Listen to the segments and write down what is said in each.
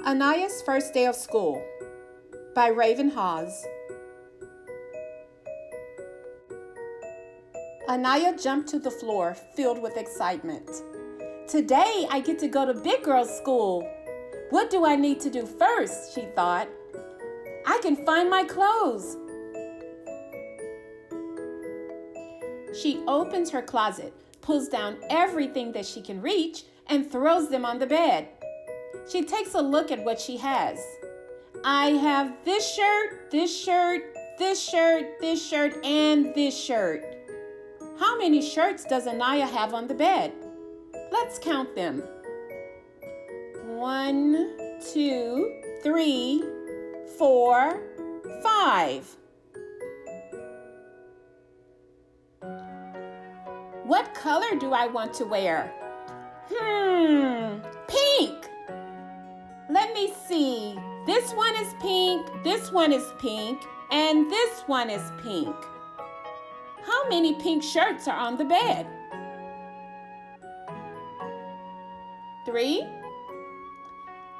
Aniyah's First Day of School by Raven Hawes. Aniyah jumped to the floor, filled with excitement. Today, I get to go to big girl's school. What do I need to do first, she thought. I can find my clothes. She opens her closet, pulls down everything that she can reach, and throws them on the bed. She takes a look at what she has. I have this shirt, this shirt, this shirt, this shirt, and this shirt. How many shirts does Aniyah have on the bed? Let's count them. 1, 2, 3, 4, 5. What color do I want to wear? Pink. Let me see. This one is pink, this one is pink, and this one is pink. How many pink shirts are on the bed? 3.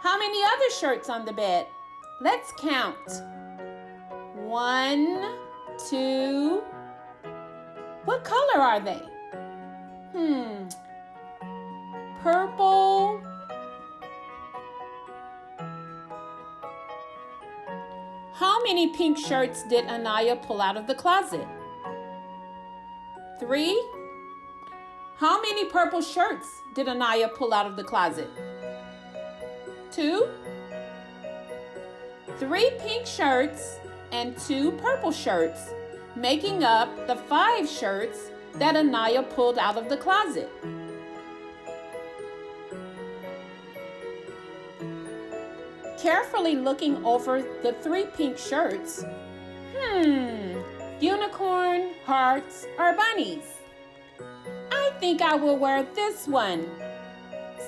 How many other shirts on the bed? Let's count. 1, 2. What color are they? Purple. How many pink shirts did Aniyah pull out of the closet? 3. How many purple shirts did Aniyah pull out of the closet? 2. 3 pink shirts and 2 purple shirts, making up the 5 shirts that Aniyah pulled out of the closet. Carefully looking over the 3 pink shirts, unicorn, hearts, or bunnies. I think I will wear this one.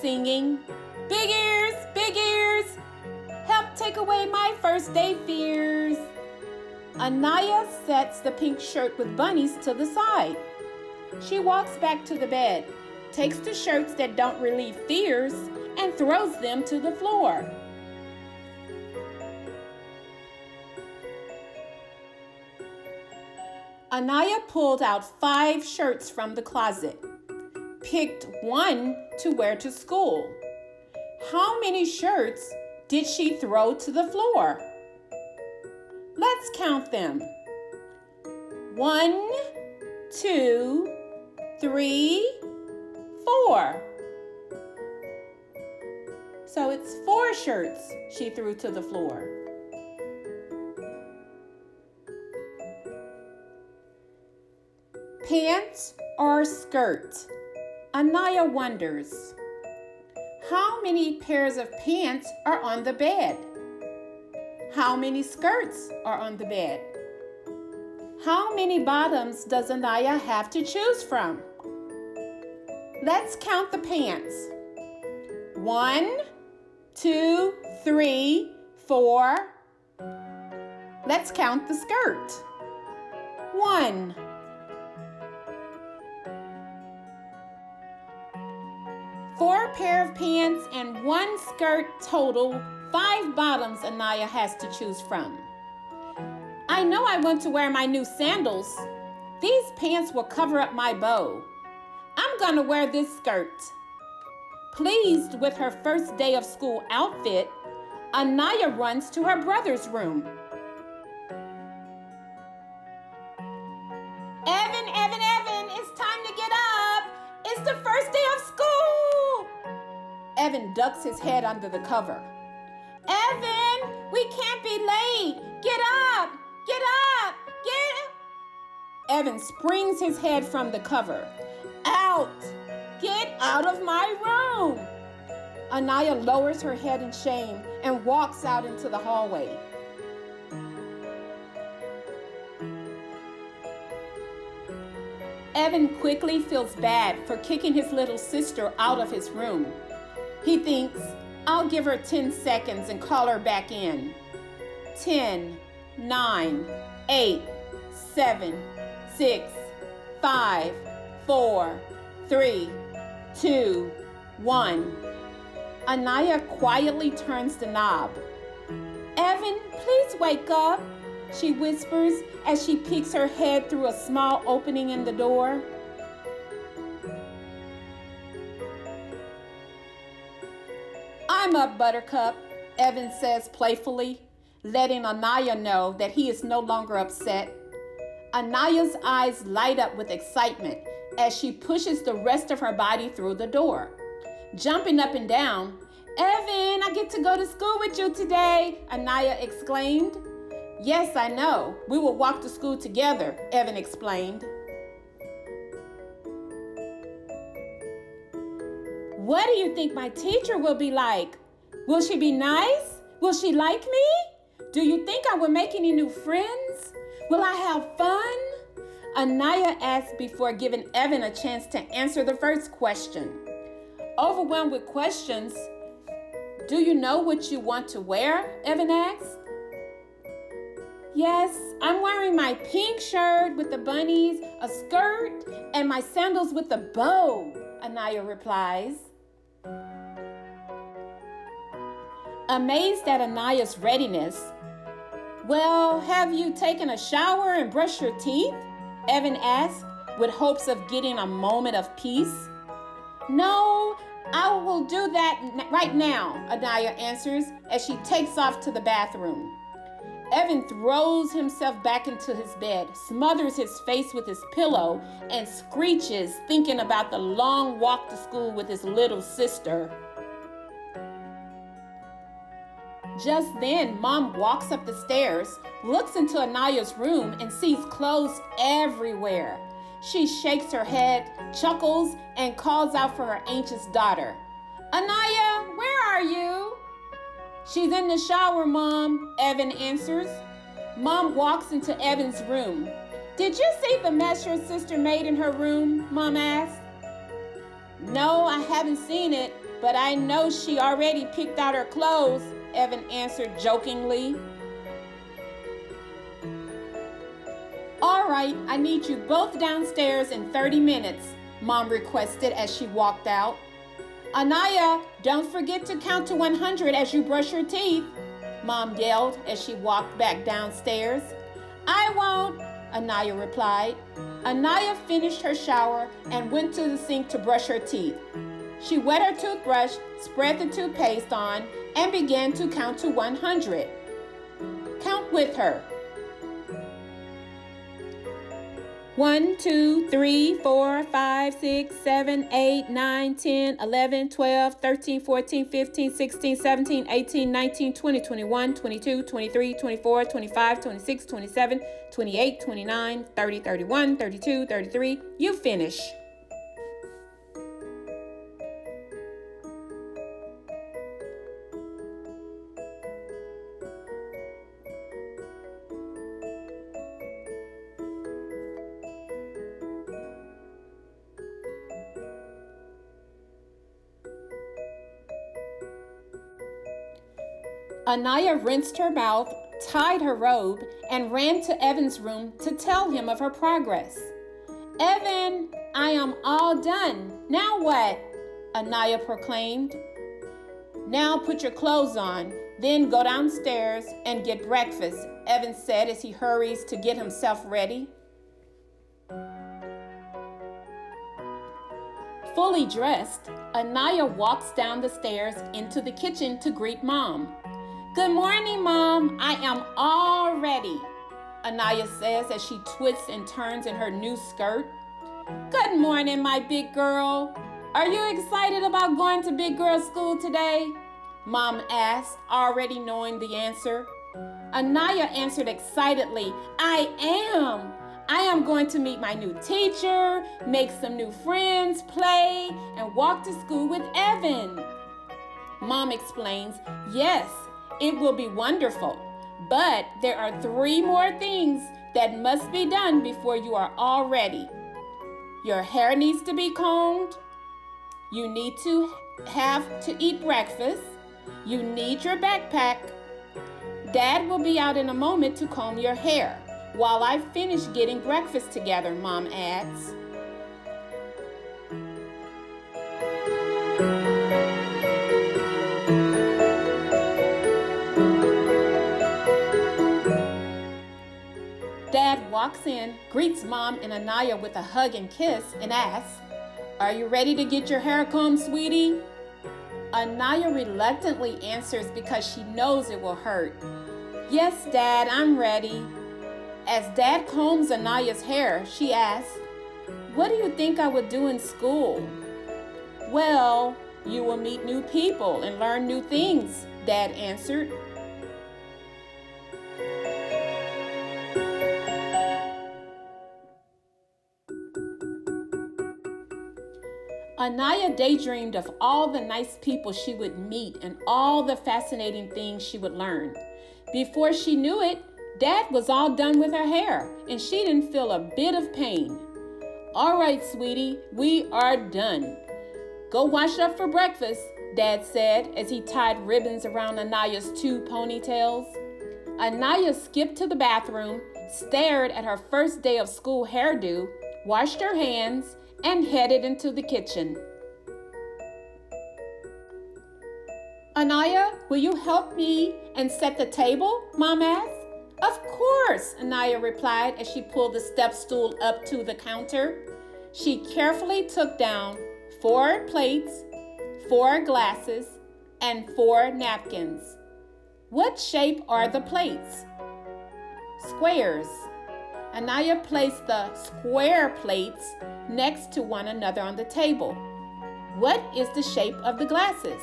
Singing, big ears, help take away my first day fears. Aniyah sets the pink shirt with bunnies to the side. She walks back to the bed, takes the shirts that don't relieve fears, and throws them to the floor. Aniyah pulled out 5 shirts from the closet, picked one to wear to school. How many shirts did she throw to the floor? Let's count them. 1, 2, 3, 4. So it's 4 shirts she threw to the floor. Pants or skirt? Aniyah wonders. How many pairs of pants are on the bed? How many skirts are on the bed? How many bottoms does Aniyah have to choose from? Let's count the pants. 1, 2, 3, 4. Let's count the skirt. 1. 4 pair of pants and 1 skirt total, 5 bottoms Aniyah has to choose from. I know I want to wear my new sandals. These pants will cover up my bow. I'm gonna wear this skirt. Pleased with her first day of school outfit, Aniyah runs to her brother's room. Evan, it's time to get up. It's the first day of school. Evan ducks his head under the cover. Evan, we can't be late. Get up. Evan springs his head from the cover. Out. Get out of my room. Aniyah lowers her head in shame and walks out into the hallway. Evan quickly feels bad for kicking his little sister out of his room. He thinks, I'll give her 10 seconds and call her back in. 10, 9, 8, 7, 6, 5, 4, 3, 2, 1. Aniyah quietly turns the knob. Evan, please wake up, she whispers as she peeks her head through a small opening in the door. I'm up, Buttercup, Evan says playfully, letting Aniyah know that he is no longer upset. Aniyah's eyes light up with excitement as she pushes the rest of her body through the door. Jumping up and down, Evan, I get to go to school with you today, Aniyah exclaimed. Yes, I know. We will walk to school together, Evan explained. What do you think my teacher will be like? Will she be nice? Will she like me? Do you think I will make any new friends? Will I have fun? Aniyah asked before giving Evan a chance to answer the first question. Overwhelmed with questions, do you know what you want to wear? Evan asked. Yes, I'm wearing my pink shirt with the bunnies, a skirt, and my sandals with a bow, Aniyah replies. Amazed at Aniyah's readiness, well, have you taken a shower and brushed your teeth? Evan asked, with hopes of getting a moment of peace. No, I will do that right now, Aniyah answers as she takes off to the bathroom. Evan throws himself back into his bed, smothers his face with his pillow, and screeches, thinking about the long walk to school with his little sister. Just then, Mom walks up the stairs, looks into Aniyah's room, and sees clothes everywhere. She shakes her head, chuckles, and calls out for her anxious daughter. Aniyah, where are you? She's in the shower, Mom, Evan answers. Mom walks into Evan's room. Did you see the mess your sister made in her room? Mom asked. No, I haven't seen it, but I know she already picked out her clothes, Evan answered jokingly. All right, I need you both downstairs in 30 minutes, Mom requested as she walked out. Aniyah, don't forget to count to 100 as you brush your teeth, Mom yelled as she walked back downstairs. I won't, Aniyah replied. Aniyah finished her shower and went to the sink to brush her teeth. She wet her toothbrush, spread the toothpaste on, and began to count to 100. Count with her. 1, 2, 3, 4, 5, 6, 7, 8, 9, 10, 11, 12, 13, 14, 15, 16, 17, 18, 19, 20, 21, 22, 23, 24, 25, 26, 27, 28, 29, 30, 31, 32, 33. You finish. Aniyah rinsed her mouth, tied her robe, and ran to Evan's room to tell him of her progress. Evan, I am all done. Now what? Aniyah proclaimed. Now put your clothes on, then go downstairs and get breakfast, Evan said as he hurries to get himself ready. Fully dressed, Aniyah walks down the stairs into the kitchen to greet Mom. Good morning, Mom. I am all ready, Aniyah says as she twists and turns in her new skirt. Good morning, my big girl. Are you excited about going to big girl school today? Mom asked, already knowing the answer. Aniyah answered excitedly, I am. I am going to meet my new teacher, make some new friends, play, and walk to school with Evan. Mom explains, yes, it will be wonderful, but there are 3 more things that must be done before you are all ready. Your hair needs to be combed. You need to have to eat breakfast. You need your backpack. Dad will be out in a moment to comb your hair while I finish getting breakfast together, Mom adds. walks in, greets Mom and Aniyah with a hug and kiss, and asks, "Are you ready to get your hair combed, sweetie?" Aniyah reluctantly answers because she knows it will hurt. "Yes, Dad, I'm ready." As Dad combs Aniyah's hair, she asks, "What do you think I would do in school?" "Well, you will meet new people and learn new things," Dad answered. Aniyah daydreamed of all the nice people she would meet and all the fascinating things she would learn. Before she knew it, Dad was all done with her hair, and she didn't feel a bit of pain. "All right, sweetie, we are done. Go wash up for breakfast," Dad said as he tied ribbons around Aniyah's 2 ponytails. Aniyah skipped to the bathroom, stared at her first day of school hairdo, washed her hands, and headed into the kitchen. "Aniyah, will you help me and set the table?" Mom asked. "Of course," Aniyah replied as she pulled the step stool up to the counter. She carefully took down 4 plates, 4 glasses, and 4 napkins. "What shape are the plates?" "Squares." Aniyah placed the square plates next to one another on the table. "What is the shape of the glasses?"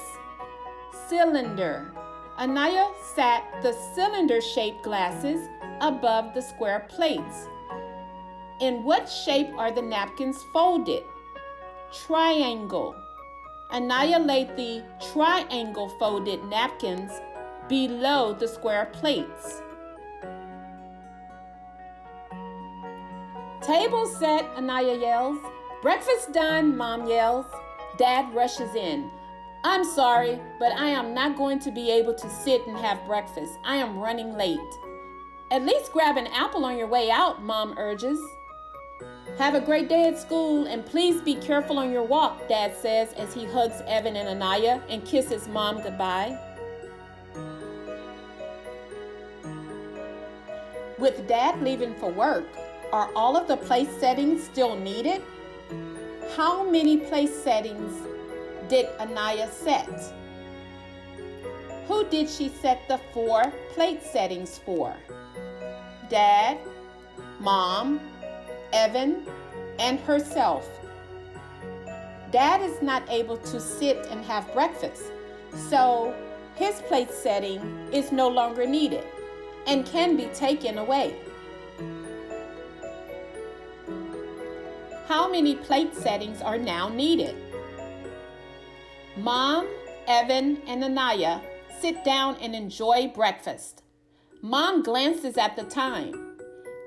"Cylinder." Aniyah sat the cylinder-shaped glasses above the square plates. "In what shape are the napkins folded?" "Triangle." Aniyah laid the triangle folded napkins below the square plates. "Table set," Aniyah yells. "Breakfast done," Mom yells. Dad rushes in. "I'm sorry, but I am not going to be able to sit and have breakfast. I am running late." "At least grab an apple on your way out," Mom urges. "Have a great day at school, and please be careful on your walk," Dad says as he hugs Evan and Aniyah and kisses Mom goodbye. With Dad leaving for work, are all of the place settings still needed? How many place settings did Aniyah set? Who did she set the 4 plate settings for? Dad, Mom, Evan, and herself. Dad is not able to sit and have breakfast, so his plate setting is no longer needed and can be taken away. How many plate settings are now needed? Mom, Evan, and Aniyah sit down and enjoy breakfast. Mom glances at the time.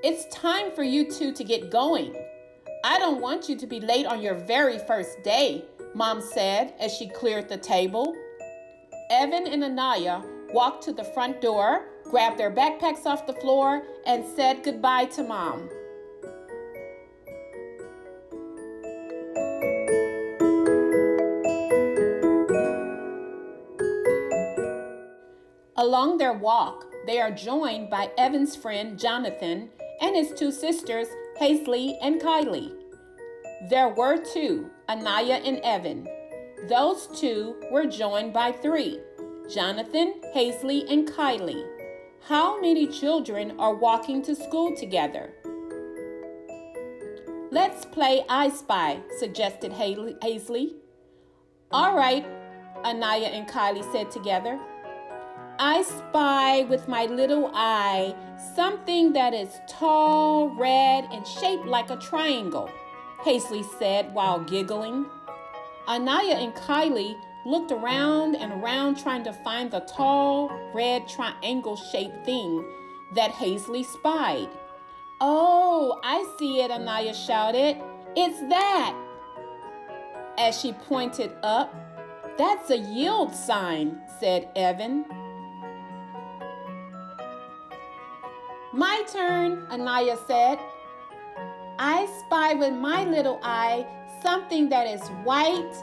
"It's time for you two to get going. I don't want you to be late on your very first day," Mom said as she cleared the table. Evan and Aniyah walked to the front door, grabbed their backpacks off the floor, and said goodbye to Mom. Along their walk, they are joined by Evan's friend Jonathan and his 2 sisters, Hazley and Kylie. There were 2, Aniyah and Evan. Those 2 were joined by 3, Jonathan, Hazley, and Kylie. How many children are walking to school together? "Let's play I Spy," suggested Hazley. "All right," Aniyah and Kylie said together. "I spy with my little eye something that is tall, red, and shaped like a triangle," Hazley said while giggling. Aniyah and Kylie looked around and around trying to find the tall, red, triangle-shaped thing that Hazley spied. "Oh, I see it," Aniyah shouted. "It's that!" As she pointed up. "That's a yield sign," said Evan. "My turn," Aniyah said. "I spy with my little eye something that is white,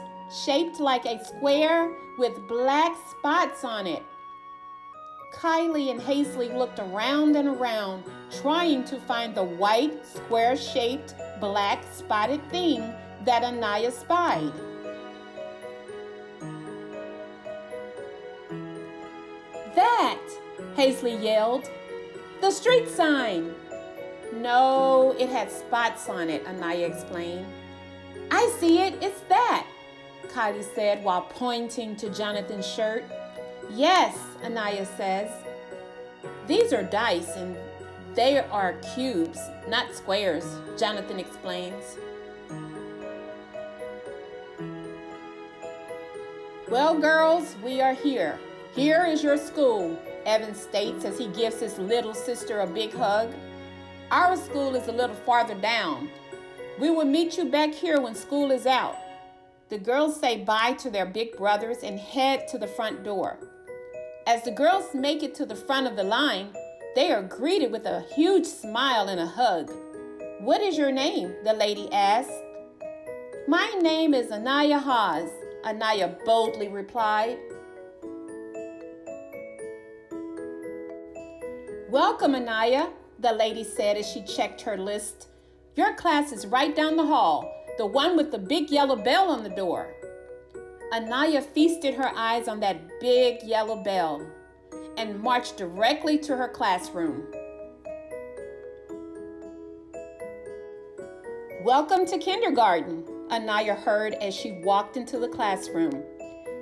shaped like a square with black spots on it." Kylie and Hazley looked around and around, trying to find the white, square-shaped, black spotted thing that Aniyah spied. "That!" Hazley yelled. "The street sign!" "No, it had spots on it," Aniyah explained. "I see it, it's that," Kylie said while pointing to Jonathan's shirt. "Yes," Aniyah says. "These are dice and they are cubes, not squares," Jonathan explains. "Well, girls, we are here. Here is your school," Evan states as he gives his little sister a big hug. "Our school is a little farther down. We will meet you back here when school is out." The girls say bye to their big brothers and head to the front door. As the girls make it to the front of the line, they are greeted with a huge smile and a hug. "What is your name?" the lady asked. "My name is Aniyah Haas," Aniyah boldly replied. "Welcome, Aniyah," the lady said as she checked her list. "Your class is right down the hall, the one with the big yellow bell on the door." Aniyah feasted her eyes on that big yellow bell and marched directly to her classroom. "Welcome to kindergarten," Aniyah heard as she walked into the classroom.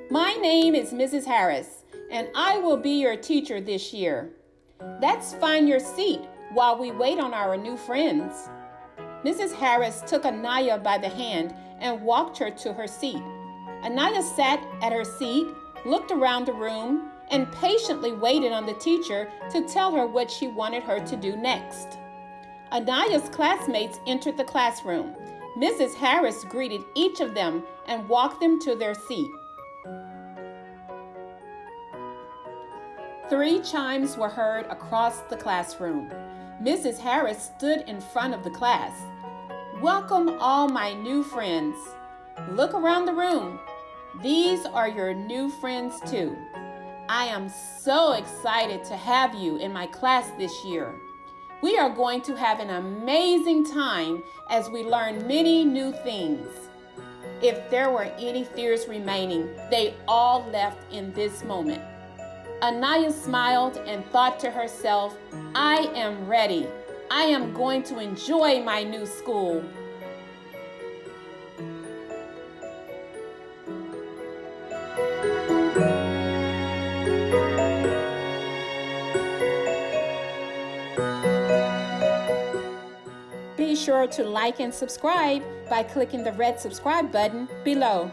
"My name is Mrs. Harris, and I will be your teacher this year. Let's find your seat while we wait on our new friends." Mrs. Harris took Aniyah by the hand and walked her to her seat. Aniyah sat at her seat, looked around the room, and patiently waited on the teacher to tell her what she wanted her to do next. Aniyah's classmates entered the classroom. Mrs. Harris greeted each of them and walked them to their seat. 3 chimes were heard across the classroom. Mrs. Harris stood in front of the class. "Welcome all my new friends. Look around the room. These are your new friends too. I am so excited to have you in my class this year. We are going to have an amazing time as we learn many new things." If there were any fears remaining, they all left in this moment. Aniyah smiled and thought to herself, "I am ready. I am going to enjoy my new school." Be sure to like and subscribe by clicking the red subscribe button below.